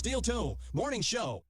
Steel Toe Morning Show.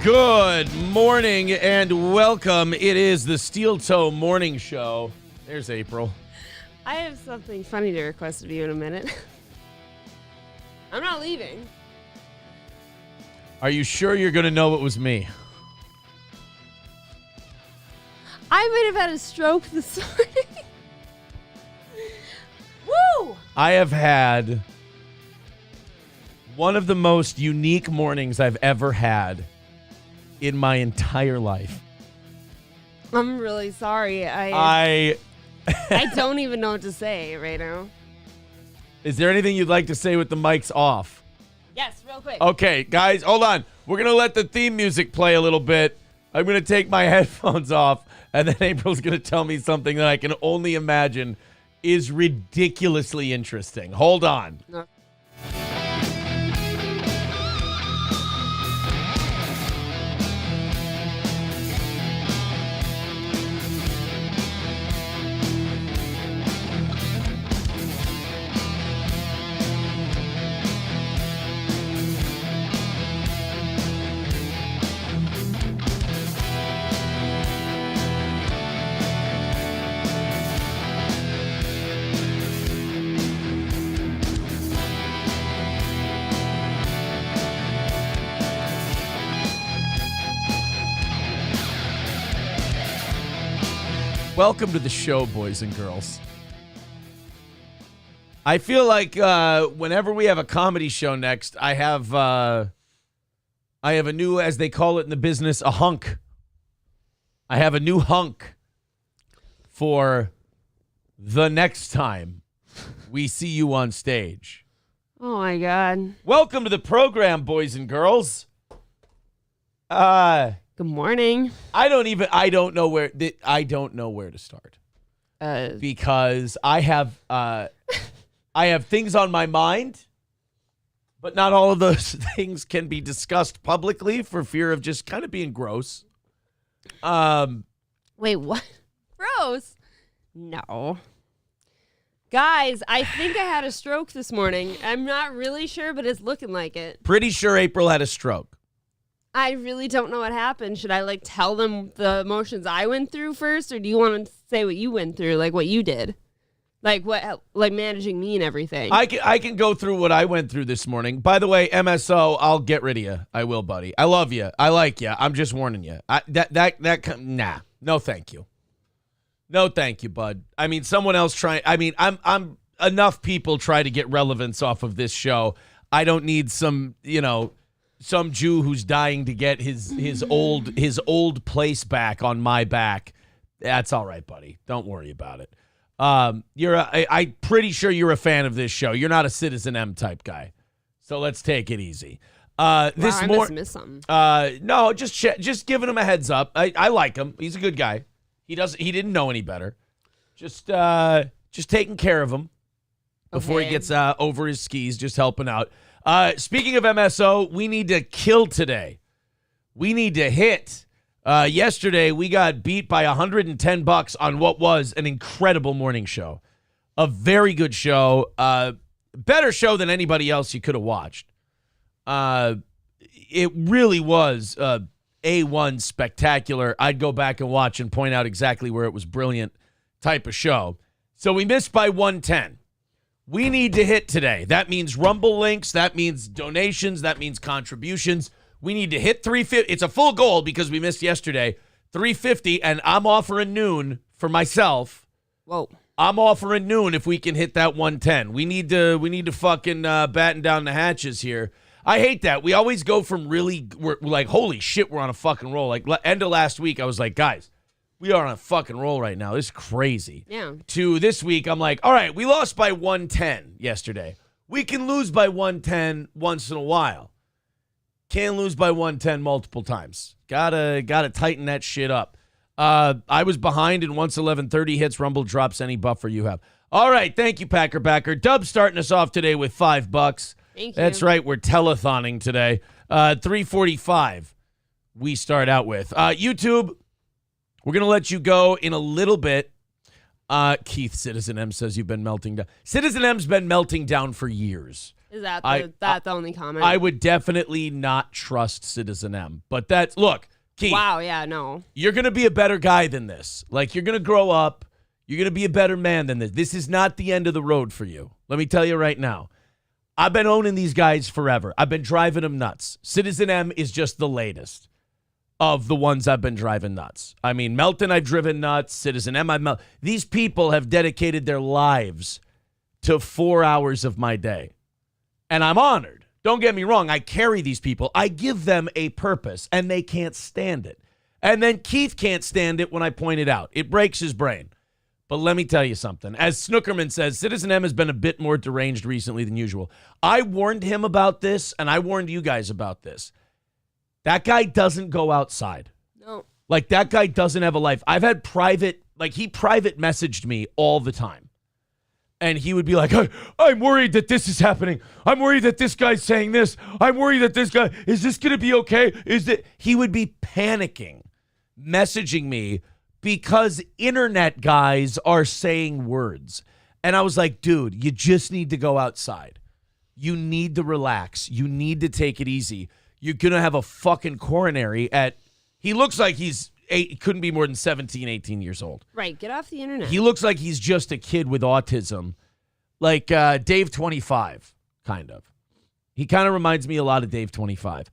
Good morning and welcome. It is the Steel Toe Morning Show. There's April. I have something funny to request of you in a minute. I'm not leaving. Are you sure you're going to know it was me? I might have had a stroke this morning. Woo! I have had one of the most unique mornings I've ever had in my entire life. I'm really sorry. I I don't even know what to say right now. Is there anything you'd like to say with the mics off? Yes, real quick. Okay, guys, hold on. We're going to let the theme music play a little bit. I'm going to take my headphones off, and then April's going to tell me something that I can only imagine is ridiculously interesting. Hold on. No. Welcome to the show, boys and girls. I feel like whenever we have a comedy show next, I have a new, as they call it in the business, a hunk. I have a new hunk for the next time we see you on stage. Oh my God. Welcome to the program, boys and girls. Good morning. I don't know where to start. Because I have things on my mind, but not all of those things can be discussed publicly for fear of just kind of being gross. Wait, what? Gross? No. Guys, I think I had a stroke this morning. I'm not really sure, but it's looking like it. Pretty sure April had a stroke. I really don't know what happened. Should I tell them the emotions I went through first, or do you want to say what you went through, like what you did, like managing me and everything? I can go through what I went through this morning. By the way, MSO, I'll get rid of you. I will, buddy. I love you. I like you. I'm just warning you. Nah. No, thank you. No, thank you, bud. I mean, someone else trying. I mean, I'm enough people try to get relevance off of this show. I don't need some Jew who's dying to get his old place back on my back. That's all right, buddy. Don't worry about it. I'm pretty sure you're a fan of this show. You're not a Citizen M type guy, so let's take it easy. I must miss something. No, just giving him a heads up. I like him. He's a good guy. He didn't know any better. Just taking care of him before he gets over his skis. Just helping out. Speaking of MSO, we need to kill today. We need to hit. Yesterday, we got beat by $110 on what was an incredible morning show. A very good show. better show than anybody else you could have watched. It really was A1 spectacular. I'd go back and watch and point out exactly where it was brilliant type of show. So we missed by 110. We need to hit today. That means Rumble links. That means donations. That means contributions. We need to hit 350. It's a full goal because we missed yesterday. 350, and I'm offering noon for myself. Whoa. I'm offering noon if we can hit that 110. We need to fucking batten down the hatches here. I hate that. We always go from we're like, holy shit, we're on a fucking roll. Like, end of last week, I was like, guys, we are on a fucking roll right now. This is crazy. Yeah. To this week, I'm like, all right, we lost by 110 yesterday. We can lose by 110 once in a while. Can't lose by 110 multiple times. Gotta tighten that shit up. I was behind, and once 11:30 hits, Rumble drops any buffer you have. All right, thank you, Packer Backer. Dub's starting us off today with $5. Thank you. That's right, we're telethoning today. 345 we start out with. YouTube, we're going to let you go in a little bit. Keith, Citizen M says you've been melting down. Citizen M's been melting down for years. Is that the only comment? I would definitely not trust Citizen M. But look, Keith. Wow, yeah, no. You're going to be a better guy than this. Like, you're going to grow up. You're going to be a better man than this. This is not the end of the road for you. Let me tell you right now. I've been owning these guys forever. I've been driving them nuts. Citizen M is just the latest of the ones I've been driving nuts. I mean, Melton I've driven nuts. Citizen M These people have dedicated their lives to 4 hours of my day. And I'm honored. Don't get me wrong. I carry these people. I give them a purpose, and they can't stand it. And then Keith can't stand it when I point it out. It breaks his brain. But let me tell you something. As Snookerman says, Citizen M has been a bit more deranged recently than usual. I warned him about this, and I warned you guys about this. That guy doesn't go outside. No. Like, that guy doesn't have a life. I've had he private messaged me all the time. And he would be like, I'm worried that this is happening. I'm worried that this guy's saying this. I'm worried that this guy, is this going to be okay? He would be panicking, messaging me, because internet guys are saying words. And I was like, dude, you just need to go outside. You need to relax. You need to take it easy. You're going to have a fucking coronary he looks like he's couldn't be more than 17, 18 years old. Right, get off the internet. He looks like he's just a kid with autism. Like Dave 25, kind of. He kind of reminds me a lot of Dave 25.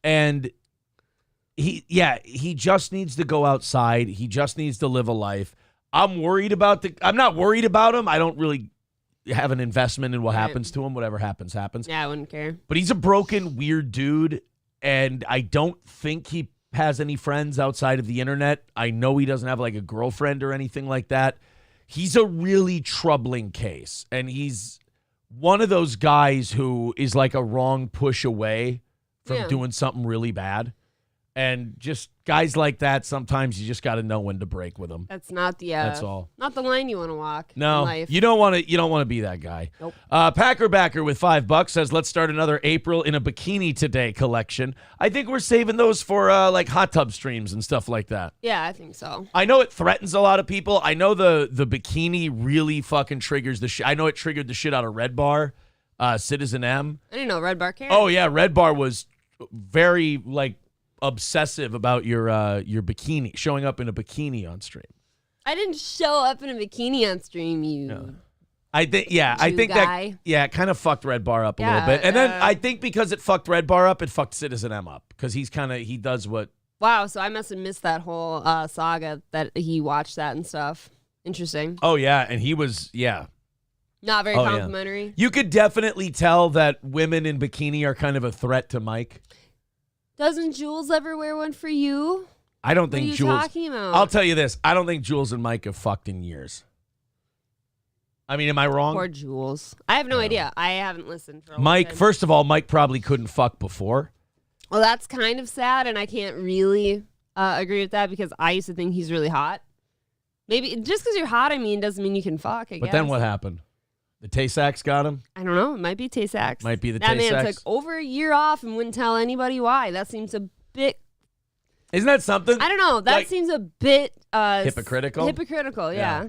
And he just needs to go outside. He just needs to live a life. I'm not worried about him. I don't really have an investment in what happens to him. Whatever happens, happens. Yeah, I wouldn't care. But he's a broken, weird dude, and I don't think he has any friends outside of the internet. I know he doesn't have like a girlfriend or anything like that. He's a really troubling case, and he's one of those guys who is like a wrong push away from doing something really bad. And just guys like that, sometimes you just got to know when to break with them. That's not the that's all. Not the line you want to walk. No, in life. you don't want to be that guy. Nope. Packer Backer with $5 says, let's start another April in a bikini today collection. I think we're saving those for like hot tub streams and stuff like that. Yeah, I think so. I know it threatens a lot of people. I know the bikini really fucking triggers the shit. I know it triggered the shit out of Red Bar, Citizen M. I didn't know Red Bar cared. Oh yeah, Red Bar was very like obsessive about your bikini, showing up in a bikini on stream. I didn't show up in a bikini on stream, you. No. I think guy. that it kind of fucked Red Bar up a little bit. And then I think because it fucked Red Bar up, it fucked Citizen M up because he does what. Wow, so I must have missed that whole saga that he watched that and stuff. Interesting. Oh yeah, and he was not very complimentary. Yeah. You could definitely tell that women in bikini are kind of a threat to Mike. Doesn't Jules ever wear one for you? I don't think Jules. What are you talking about? I'll tell you this. I don't think Jules and Mike have fucked in years. I mean, am I wrong? Poor Jules. I have no idea. I haven't listened for a Mike, long time. first of all, Mike probably couldn't fuck before. Well, that's kind of sad, and I can't really agree with that because I used to think he's really hot. Maybe just because you're hot, doesn't mean you can fuck, I guess. But then what happened? The Tay-Sachs got him? I don't know. It might be Tay-Sachs. Might be the Tay-Sachs. That man Tay-Sachs. took over a year off and wouldn't tell anybody why. That seems a bit... Isn't that something? I don't know. That seems a bit... hypocritical? Hypocritical, yeah.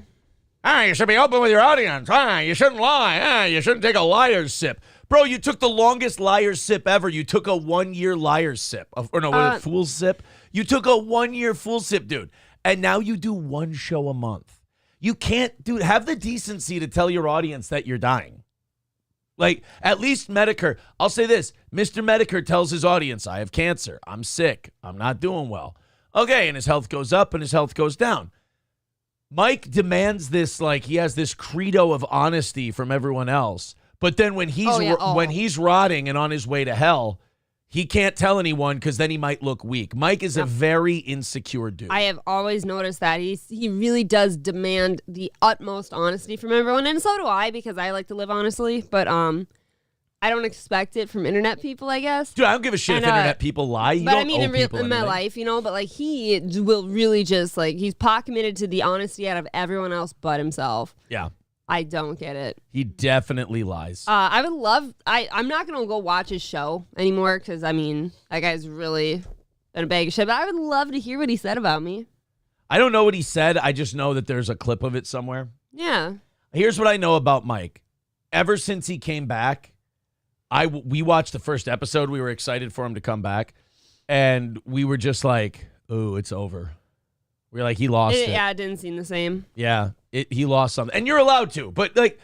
You should be open with your audience. You shouldn't lie. You shouldn't take a liar's sip. Bro, you took the longest liar's sip ever. You took a 1-year liar's sip. A fool's sip. You took a 1-year fool sip, dude. And now you do one show a month. You can't, dude, have the decency to tell your audience that you're dying. Like, at least Medicare, I'll say this. Mr. Medicare tells his audience, I have cancer. I'm sick. I'm not doing well. Okay, and his health goes up and his health goes down. Mike demands this, like he has this credo of honesty from everyone else. But then when he's rotting and on his way to hell, he can't tell anyone because then he might look weak. Mike is a very insecure dude. I have always noticed that. He really does demand the utmost honesty from everyone. And so do I, because I like to live honestly. But I don't expect it from internet people, I guess. Dude, I don't give a shit if internet people lie. But I mean, in my life, but like he will really just like, he's pot committed to the honesty out of everyone else but himself. Yeah. I don't get it. He definitely lies. I would love, I'm not going to go watch his show anymore because, I mean, that guy's really been a bag of shit. But I would love to hear what he said about me. I don't know what he said. I just know that there's a clip of it somewhere. Yeah. Here's what I know about Mike. Ever since he came back, we watched the first episode. We were excited for him to come back. And we were just like, oh, it's over. We were like, he lost it. Yeah, it didn't seem the same. Yeah, he lost something. And you're allowed to. But, like,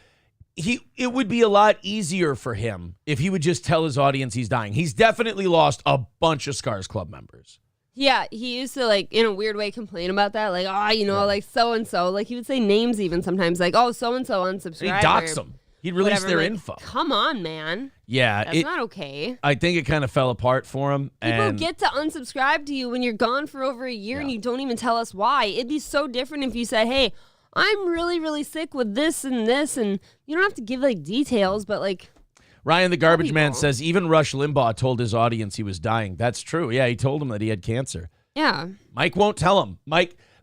it would be a lot easier for him if he would just tell his audience he's dying. He's definitely lost a bunch of Scars Club members. Yeah, he used to, like, in a weird way complain about that. Like, like, so-and-so. Like, he would say names even sometimes. Like, oh, so-and-so unsubscribed. He'd dox them. He'd release their info. Come on, man. Yeah. That's not okay. I think it kind of fell apart for him. People get to unsubscribe to you when you're gone for over a year and you don't even tell us why. It'd be so different if you said, hey, I'm really, really sick with this, and you don't have to give, like, details, but, like... Ryan the Garbage Man says, even Rush Limbaugh told his audience he was dying. That's true. Yeah, he told them that he had cancer. Yeah. Mike won't tell him.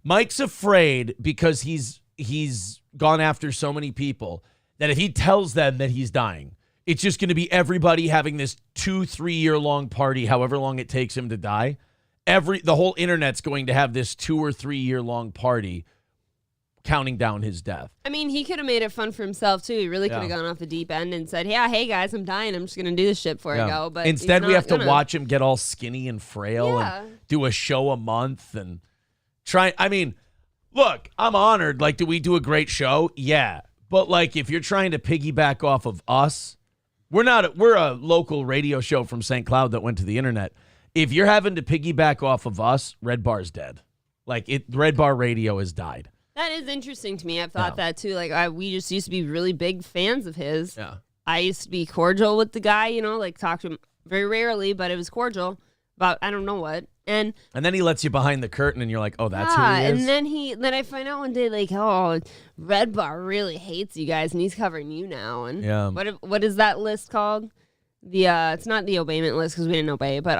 Mike's afraid because he's gone after so many people that if he tells them that he's dying, it's just going to be everybody having this 2-3 year long party, however long it takes him to die. The whole internet's going to have this 2 or 3 year long party counting down his death. I mean, he could have made it fun for himself too. He really could have gone off the deep end and said, yeah, hey guys, I'm dying. I'm just going to do this shit before I go. But instead we have to watch him get all skinny and frail and do a show a month and try. I mean, look, I'm honored. Like, do we do a great show? Yeah. But, like, if you're trying to piggyback off of us, we're a local radio show from St. Cloud that went to the internet. If you're having to piggyback off of us, Red Bar's dead. Like, Red Bar Radio has died. That is interesting to me. I've thought that, too. Like, we just used to be really big fans of his. Yeah. I used to be cordial with the guy, like, talk to him very rarely, but it was cordial about I don't know what. And then he lets you behind the curtain, and you're like, "Oh, that's who he is." And then I find out one day, like, "Oh, Red Bar really hates you guys, and he's covering you now." And what is that list called? It's not the obeyment list because we didn't obey, but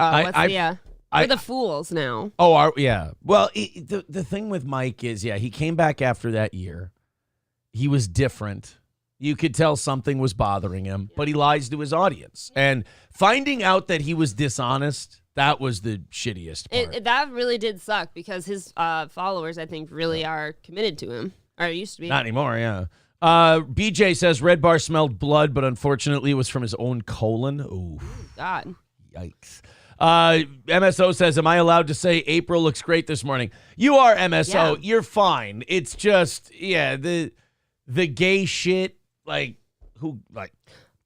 we're the fools now. Oh, yeah. Well, the thing with Mike is, he came back after that year. He was different. You could tell something was bothering him, but he lies to his audience. And finding out that he was dishonest. That was the shittiest part. That really did suck because his followers, I think, really are committed to him. Or used to be. Not anymore, yeah. BJ says Red Bar smelled blood, but unfortunately it was from his own colon. Ooh. God. Yikes. MSO says, am I allowed to say April looks great this morning? You are, MSO. Yeah. You're fine. It's just, the gay shit, like, who, like.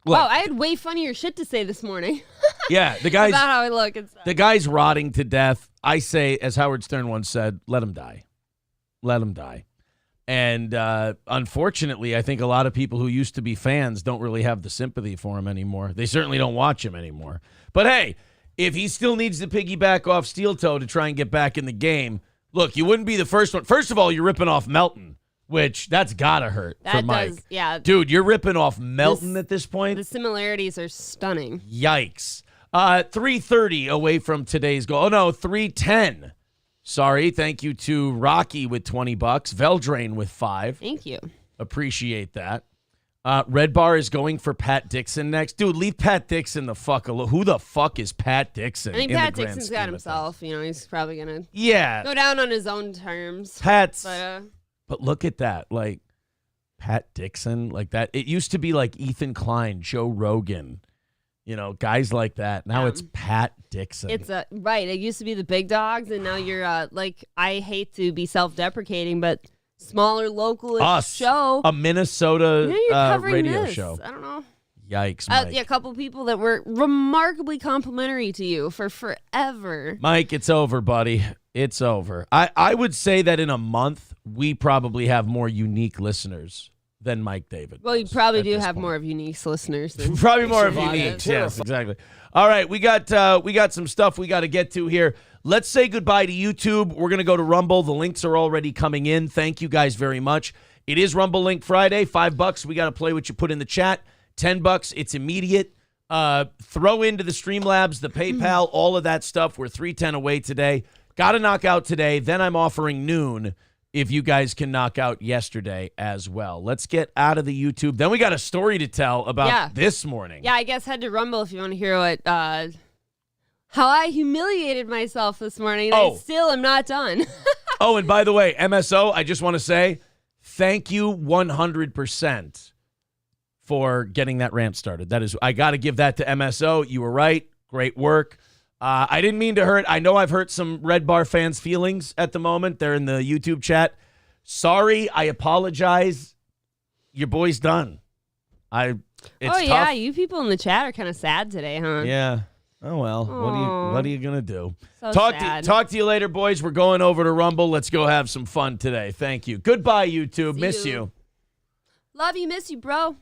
Look, wow, I had way funnier shit to say this morning. Yeah, the guy's about how I look and stuff. The guy's rotting to death. I say, as Howard Stern once said, let him die. Let him die. And unfortunately, I think a lot of people who used to be fans don't really have the sympathy for him anymore. They certainly don't watch him anymore. But hey, if he still needs to piggyback off Steel Toe to try and get back in the game, look, you wouldn't be the first one. First of all, you're ripping off Melton. Which, that's gotta hurt for Mike. Dude, you're ripping off Melton at this point. The similarities are stunning. Yikes. 3:30 away from today's goal. Oh, no, 3:10. Sorry. Thank you to Rocky with $20. Veldrain with 5. Thank you. Appreciate that. Red Bar is going for Pat Dixon next. Dude, leave Pat Dixon the fuck alone. Who the fuck is Pat Dixon? I think Pat Dixon's got himself. He's probably going to go down on his own terms. But look at that. Like, Pat Dixon, like that. It used to be like Ethan Klein, Joe Rogan, guys like that. Now it's Pat Dixon. It's right. It used to be the big dogs, and now you're I hate to be self-deprecating, but smaller local show, a Minnesota radio this. show. I don't know. Yikes, Mike. A couple people that were remarkably complimentary to you for forever. Mike, it's over, buddy. It's over. I would say that in a month, we probably have more unique listeners than Mike David. Well, you probably do have more of unique listeners than probably more of unique. Yes, exactly. All right, we got some stuff we got to get to here. Let's say goodbye to YouTube. We're going to go to Rumble. The links are already coming in. Thank you guys very much. It is Rumble Link Friday. $5. We got to play what you put in the chat. $10. It's immediate. Throw into the Streamlabs, the PayPal, all of that stuff. We're 310 away today. Got to knock out today. Then I'm offering noon if you guys can knock out yesterday as well. Let's get out of the YouTube. Then we got a story to tell about this morning. Yeah, I guess head to Rumble if you want to hear what how I humiliated myself this morning. I still am not done. Oh, and by the way, MSO, I just want to say thank you 100% for getting that rant started. I got to give that to MSO. You were right. Great work. I didn't mean to hurt. I know I've hurt some Red Bar fans' feelings at the moment. They're in the YouTube chat. Sorry. I apologize. Your boy's done. It's tough. You people in the chat are kind of sad today, huh? Yeah. Oh, well. What are you going to do? So Talk to you later, boys. We're going over to Rumble. Let's go have some fun today. Thank you. Goodbye, YouTube. Miss you. Love you. Miss you, bro.